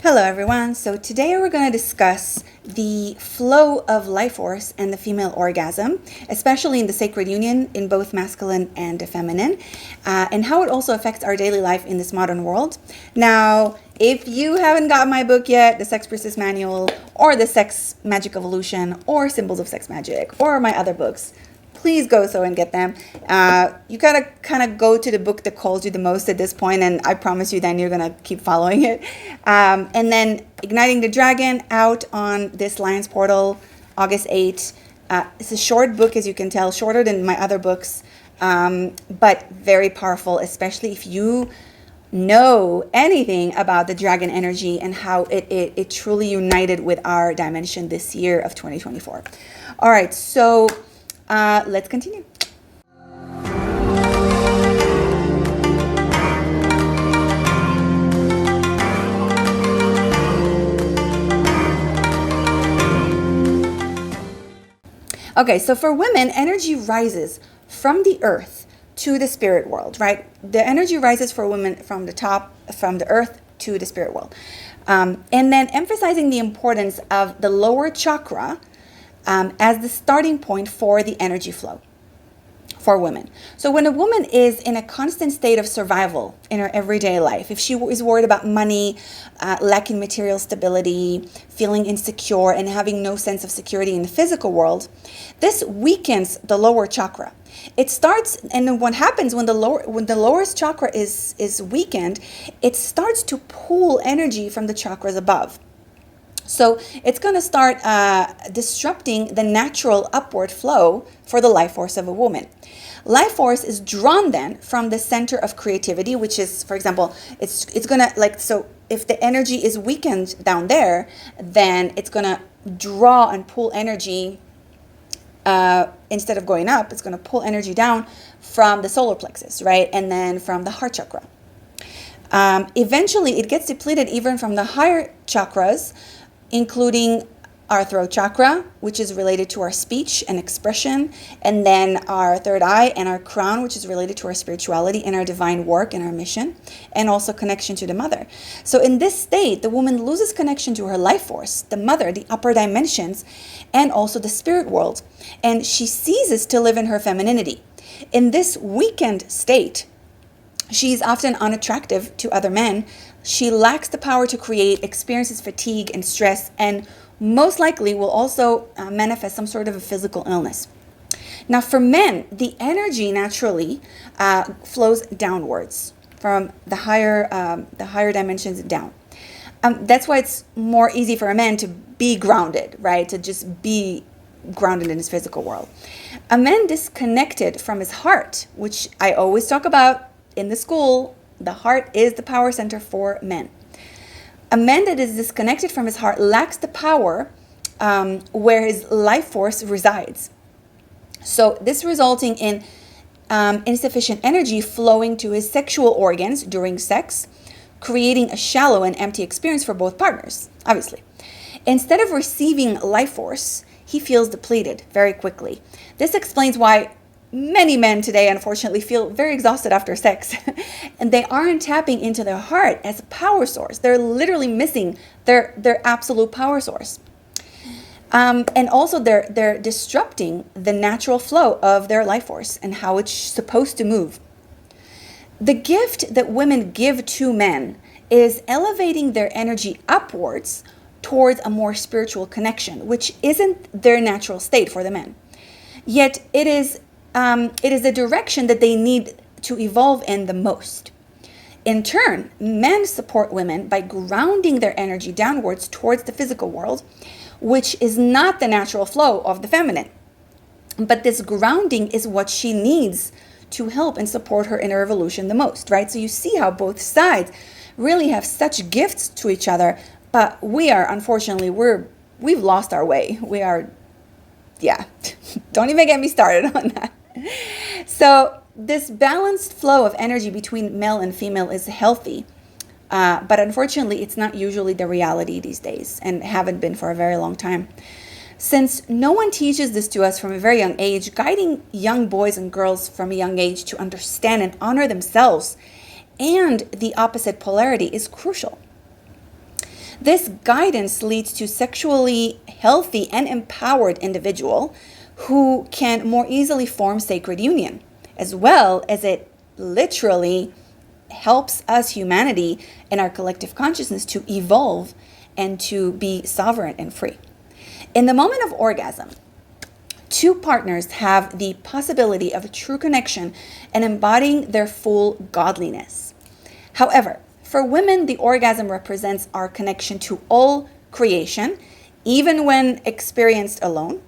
Hello everyone. So today we're going to discuss the flow of life force and the female orgasm, especially in the sacred union in both masculine and feminine, and how it also affects our daily life in this modern world. Now, if you haven't got my book yet, the Sex Priestess Manual or the Sex Magic Evolution or Symbols of Sex Magic or my other books, please go so and get them. You gotta kind of go to the book that calls you the most at this point, and I promise you then you're gonna keep following it. And then Igniting the Dragon out on this Lions Portal, August 8th. It's a short book, as you can tell, shorter than my other books, but very powerful, especially if you know anything about the dragon energy and how it truly united with our dimension this year of 2024. All right, so let's continue. Okay, so for women, energy rises from the earth to the spirit world, right? The energy rises for women from the top, from the earth to the spirit world. And then emphasizing the importance of the lower chakra as the starting point for the energy flow for women. So when a woman is in a constant state of survival in her everyday life, if she is worried about money, lacking material stability, feeling insecure, and having no sense of security in the physical world, this weakens the lower chakra. It starts, and then what happens when the lowest chakra is weakened, it starts to pull energy from the chakras above. So it's going to start disrupting the natural upward flow for the life force of a woman. Life force is drawn then from the center of creativity, which is, for example, it's going to so if the energy is weakened down there, then it's going to draw and pull energy instead of going up. It's going to pull energy down from the solar plexus, right? And then from the heart chakra. Eventually, it gets depleted even from the higher chakras, including our throat chakra, which is related to our speech and expression, and then our third eye and our crown, which is related to our spirituality and our divine work and our mission, and also connection to the mother. So in this state, the woman loses connection to her life force, the mother, the upper dimensions, and also the spirit world, and she ceases to live in her femininity. In this weakened state, she is often unattractive to other men. She lacks the power to create, experiences fatigue and stress, and most likely will also manifest some sort of a physical illness. Now, for men, the energy naturally flows downwards from the higher dimensions down. That's why it's more easy for a man to be grounded, right? To just be grounded in his physical world. A man disconnected from his heart, which I always talk about in the school, the heart is the power center for men. A man that is disconnected from his heart lacks the power where his life force resides. So this resulting in insufficient energy flowing to his sexual organs during sex, creating a shallow and empty experience for both partners, obviously. Instead of receiving life force, he feels depleted very quickly. This explains why many men today, unfortunately, feel very exhausted after sex, and they aren't tapping into their heart as a power source. They're literally missing their absolute power source. And also they're disrupting the natural flow of their life force and how it's supposed to move. The gift that women give to men is elevating their energy upwards towards a more spiritual connection, which isn't their natural state for the men. Yet it is the direction that they need to evolve in the most. In turn, men support women by grounding their energy downwards towards the physical world, which is not the natural flow of the feminine. But this grounding is what she needs to help and support her inner evolution the most, right? So you see how both sides really have such gifts to each other, but we are, unfortunately, we've lost our way. We are, don't even get me started on that. So this balanced flow of energy between male and female is healthy, but unfortunately it's not usually the reality these days and haven't been for a very long time. Since no one teaches this to us from a very young age, guiding young boys and girls from a young age to understand and honor themselves and the opposite polarity is crucial. This guidance leads to sexually healthy and empowered individual who can more easily form sacred union, as well as it literally helps us, humanity, and our collective consciousness to evolve and to be sovereign and free. In the moment of orgasm, two partners have the possibility of a true connection and embodying their full godliness. However, for women, the orgasm represents our connection to all creation, even when experienced alone.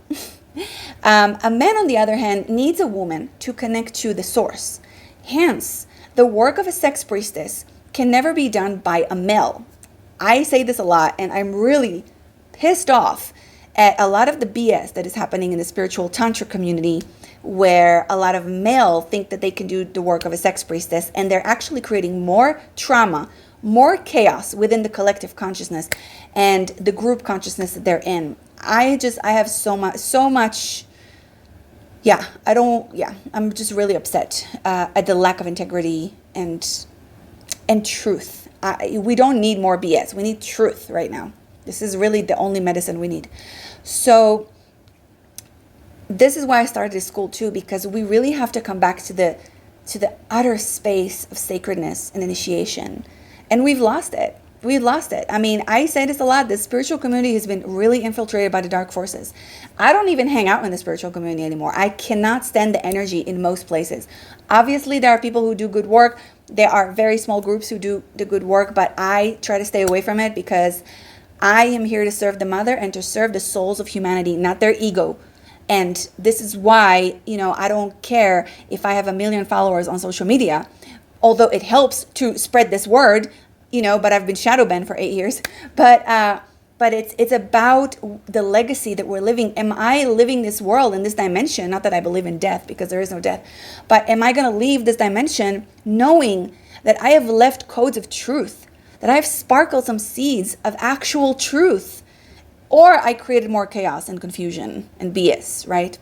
A man, on the other hand, needs a woman to connect to the source. Hence, the work of a sex priestess can never be done by a male. I say this a lot, and I'm really pissed off at a lot of the BS that is happening in the spiritual tantra community, where a lot of male think that they can do the work of a sex priestess, and they're actually creating more trauma, more chaos within the collective consciousness and the group consciousness that they're in. I have so much. I'm just really upset at the lack of integrity and truth. We don't need more BS. We need truth right now. This is really the only medicine we need. So this is why I started this school too, because we really have to come back to the utter space of sacredness and initiation. And we've lost it. We've lost it. I mean, I say this a lot. The spiritual community has been really infiltrated by the dark forces. I don't even hang out in the spiritual community anymore. I cannot stand the energy in most places. Obviously, there are people who do good work. There are very small groups who do the good work, but I try to stay away from it because I am here to serve the mother and to serve the souls of humanity, not their ego. And this is why, I don't care if I have 1 million followers on social media, although it helps to spread this word, but I've been shadow banned for 8 years. But it's about the legacy that we're living. Am I living this world in this dimension? Not that I believe in death, because there is no death. But am I going to leave this dimension knowing that I have left codes of truth, that I've sparkled some seeds of actual truth? Or I created more chaos and confusion and BS, right?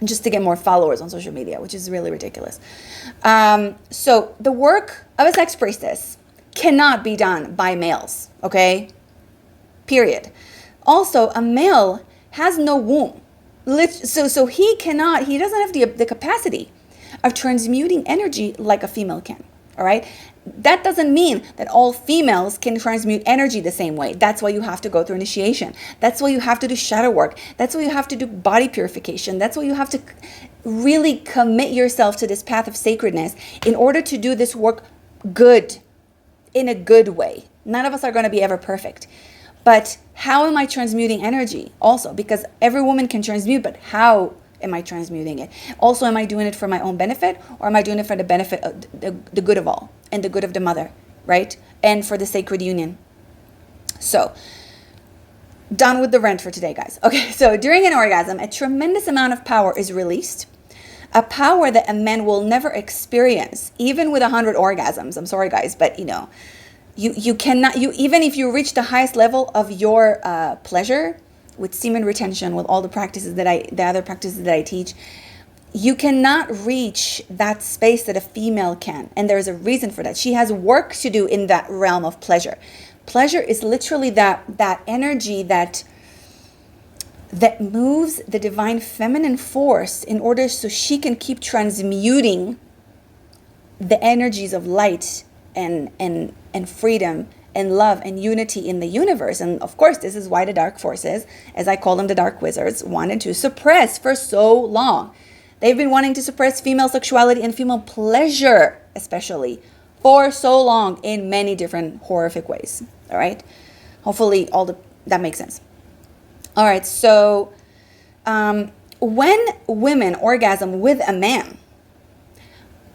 Just to get more followers on social media, which is really ridiculous. So the work of a sex priestess cannot be done by males, okay? Period. Also, a male has no womb. So he doesn't have the capacity of transmuting energy like a female can, all right? That doesn't mean that all females can transmute energy the same way. That's why you have to go through initiation. That's why you have to do shadow work. That's why you have to do body purification. That's why you have to really commit yourself to this path of sacredness in order to do this work in a good way. None of us are going to be ever perfect. But how am I transmuting energy also? Because every woman can transmute, but how am I transmuting it? Also, am I doing it for my own benefit, or am I doing it for the benefit of the good of all and the good of the mother, right? And for the sacred union. So, done with the rant for today, guys. Okay, so during an orgasm, a tremendous amount of power is released. A power that a man will never experience, even with 100 orgasms. I'm sorry, guys, but you cannot, even if you reach the highest level of your pleasure with semen retention, with all the other practices that I teach, you cannot reach that space that a female can. And there's a reason for that. She has work to do in that realm of pleasure. Pleasure is literally that energy that moves the divine feminine force in order so she can keep transmuting the energies of light and freedom and love and unity in the universe. And of course, this is why the dark forces, as I call them, the dark wizards, wanted to suppress for so long. They've been wanting to suppress female sexuality and female pleasure, especially, for so long in many different horrific ways. All right? Hopefully that makes sense. All right, so when women orgasm with a man,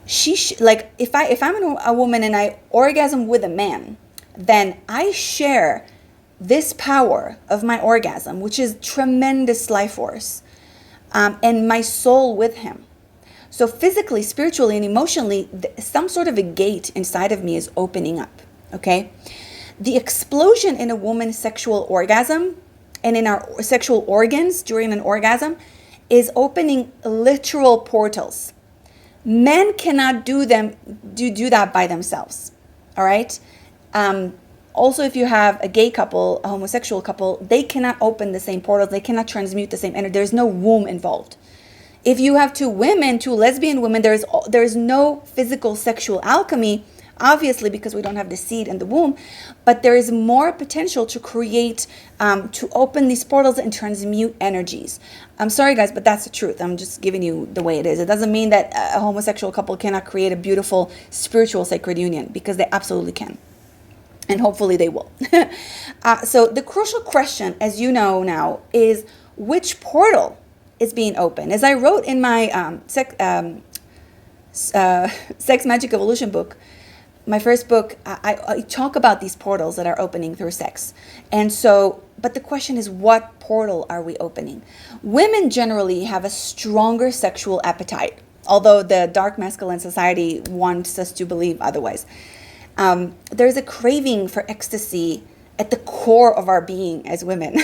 if I'm a woman and I orgasm with a man, then I share this power of my orgasm, which is tremendous life force, and my soul with him. So physically, spiritually, and emotionally, some sort of a gate inside of me is opening up, okay? The explosion in a woman's sexual orgasm and in our sexual organs during an orgasm is opening literal portals. Men cannot do that by themselves, all right? Also, if you have a gay couple, a homosexual couple, they cannot open the same portals. They cannot transmute the same energy. There's no womb involved. If you have two women, two lesbian women, there's no physical sexual alchemy, obviously, because we don't have the seed in the womb, but there is more potential to create, to open these portals and transmute energies. I'm sorry, guys, but that's the truth. I'm just giving you the way it is. It doesn't mean that a homosexual couple cannot create a beautiful spiritual sacred union, because they absolutely can. And hopefully they will. So the crucial question, as you know now, is which portal is being open. As I wrote in my Sex Magic Evolution book, my first book, I talk about these portals that are opening through sex. And so, but the question is, what portal are we opening? Women generally have a stronger sexual appetite, although the dark masculine society wants us to believe otherwise. There's a craving for ecstasy at the core of our being as women.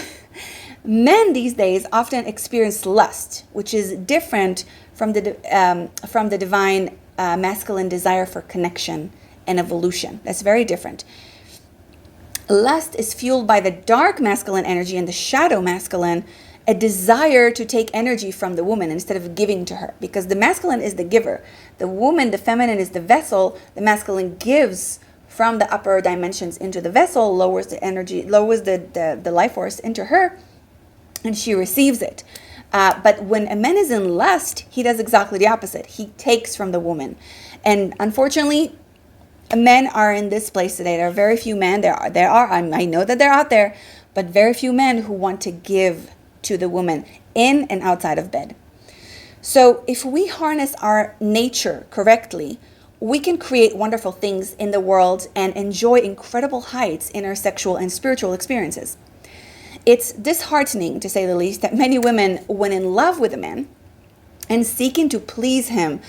Men these days often experience lust, which is different from the divine masculine desire for connection and evolution. That's very different. Lust is fueled by the dark masculine energy and the shadow masculine, a desire to take energy from the woman instead of giving to her. Because the masculine is the giver. The woman, the feminine, is the vessel. The masculine gives from the upper dimensions into the vessel, lowers the energy, lowers the life force into her, and she receives it. But when a man is in lust, he does exactly the opposite. He takes from the woman. And unfortunately, men are in this place today. There are very few men. I know that they're out there, but very few men who want to give to the woman in and outside of bed. So if we harness our nature correctly, we can create wonderful things in the world and enjoy incredible heights in our sexual and spiritual experiences. It's disheartening, to say the least, that many women, when in love with a man and seeking to please him,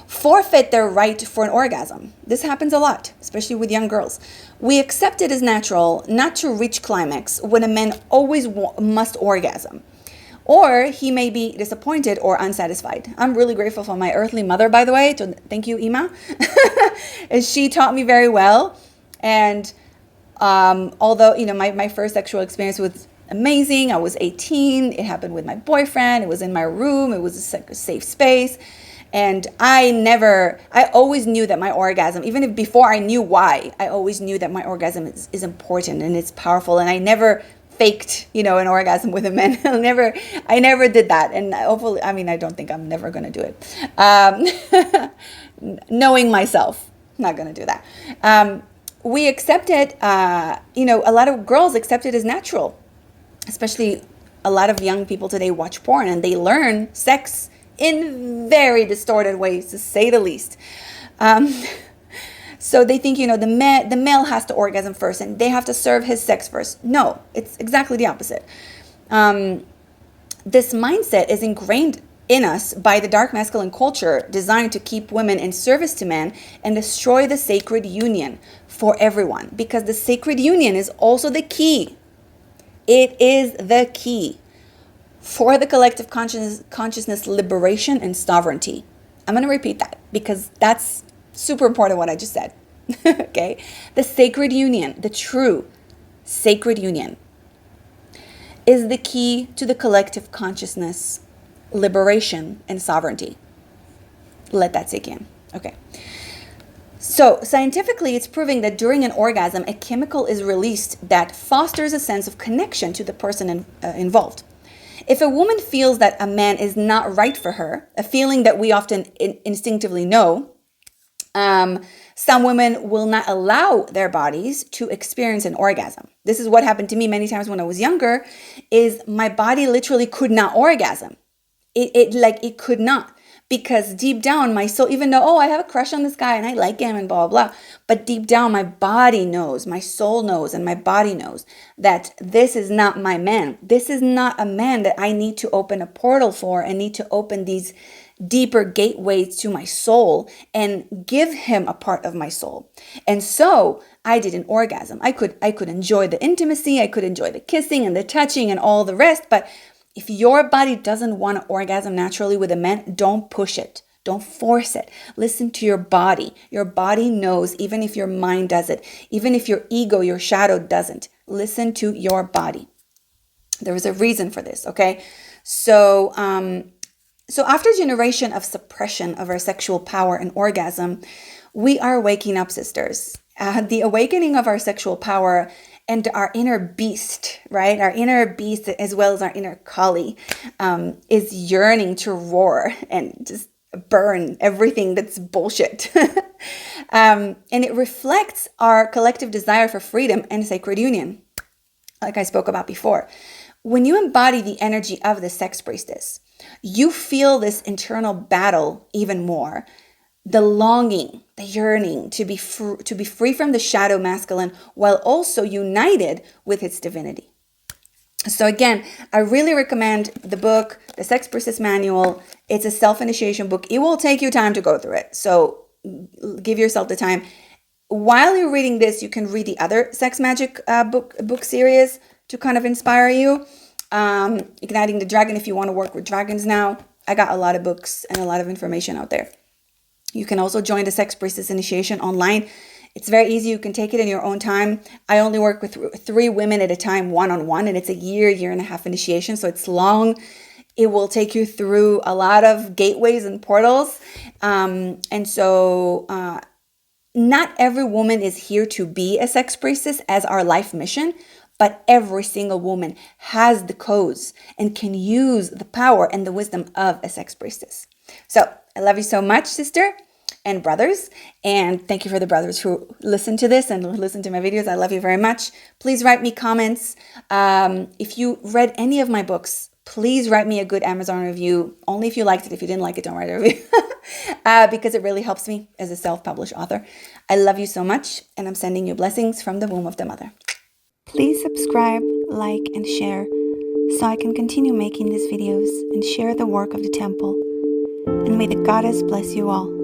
forfeit their right for an orgasm. This happens a lot, especially with young girls. We accept it as natural not to reach climax when a man always must orgasm. Or he may be disappointed or unsatisfied. I'm really grateful for my earthly mother, by the way. Thank you, Ima. She taught me very well. And although, my first sexual experience was amazing. I was 18. It happened with my boyfriend. It was in my room. It was a safe space. And I always knew that my orgasm, even if before I knew why, I always knew that my orgasm is important and it's powerful. And I never faked, an orgasm with a man. I never did that. And hopefully, I don't think I'm never going to do it. Knowing myself, not going to do that. We accept it, a lot of girls accept it as natural. Especially a lot of young people today watch porn and they learn sex in very distorted ways, to say the least. So they think, the male has to orgasm first and they have to serve his sex first. No, it's exactly the opposite. This mindset is ingrained in us by the dark masculine culture designed to keep women in service to men and destroy the sacred union for everyone, because the sacred union is also the key. It is the key for the collective consciousness liberation and sovereignty. I'm going to repeat that because that's super important what I just said. Okay? The sacred union, the true sacred union, is the key to the collective consciousness liberation and sovereignty. Let that sink in. Okay. So scientifically, it's proving that during an orgasm, a chemical is released that fosters a sense of connection to the person involved. If a woman feels that a man is not right for her, a feeling that we often instinctively know, some women will not allow their bodies to experience an orgasm. This is what happened to me many times when I was younger, is my body literally could not orgasm. It could not. Because deep down, my soul, even though, I have a crush on this guy and I like him and blah, blah, blah. But deep down, my body knows, my soul knows, and my body knows that this is not my man. This is not a man that I need to open a portal for and need to open these deeper gateways to my soul and give him a part of my soul. And so I did an orgasm. I could enjoy the intimacy. I could enjoy the kissing and the touching and all the rest. But if your body doesn't want to orgasm naturally with a man, don't push it. Don't force it. Listen to your body. Your body knows, even if your mind doesn't, even if your ego, your shadow doesn't. Listen to your body. There is a reason for this, okay? So after a generation of suppression of our sexual power and orgasm, we are waking up, sisters. The awakening of our sexual power and our inner beast, right? Our inner beast, as well as our inner Kali, is yearning to roar and just burn everything that's bullshit. And it reflects our collective desire for freedom and sacred union, like I spoke about before. When you embody the energy of the sex priestess, you feel this internal battle even more. The longing, the yearning to be free from the shadow masculine while also united with its divinity. So again, I really recommend the book, The Sex Priestess Manual. It's a self-initiation book. It will take you time to go through it. So give yourself the time. While you're reading this, you can read the other sex magic book series to kind of inspire you. Igniting the Dragon, if you want to work with dragons now. I got a lot of books and a lot of information out there. You can also join the Sex Priestess Initiation online. It's very easy. You can take it in your own time. I only work with 3 women at a time, one-on-one, and it's a year and a half initiation. So it's long. It will take you through a lot of gateways and portals. Not every woman is here to be a sex priestess as our life mission, but every single woman has the codes and can use the power and the wisdom of a sex priestess. So I love you so much, sister and brothers. And thank you for the brothers who listen to this and listen to my videos. I love you very much. Please write me comments. If you read any of my books, please write me a good Amazon review. Only if you liked it. If you didn't like it, don't write a review. Because it really helps me as a self-published author. I love you so much. And I'm sending you blessings from the womb of the mother. Please subscribe, like, and share so I can continue making these videos and share the work of the temple. And may the goddess bless you all.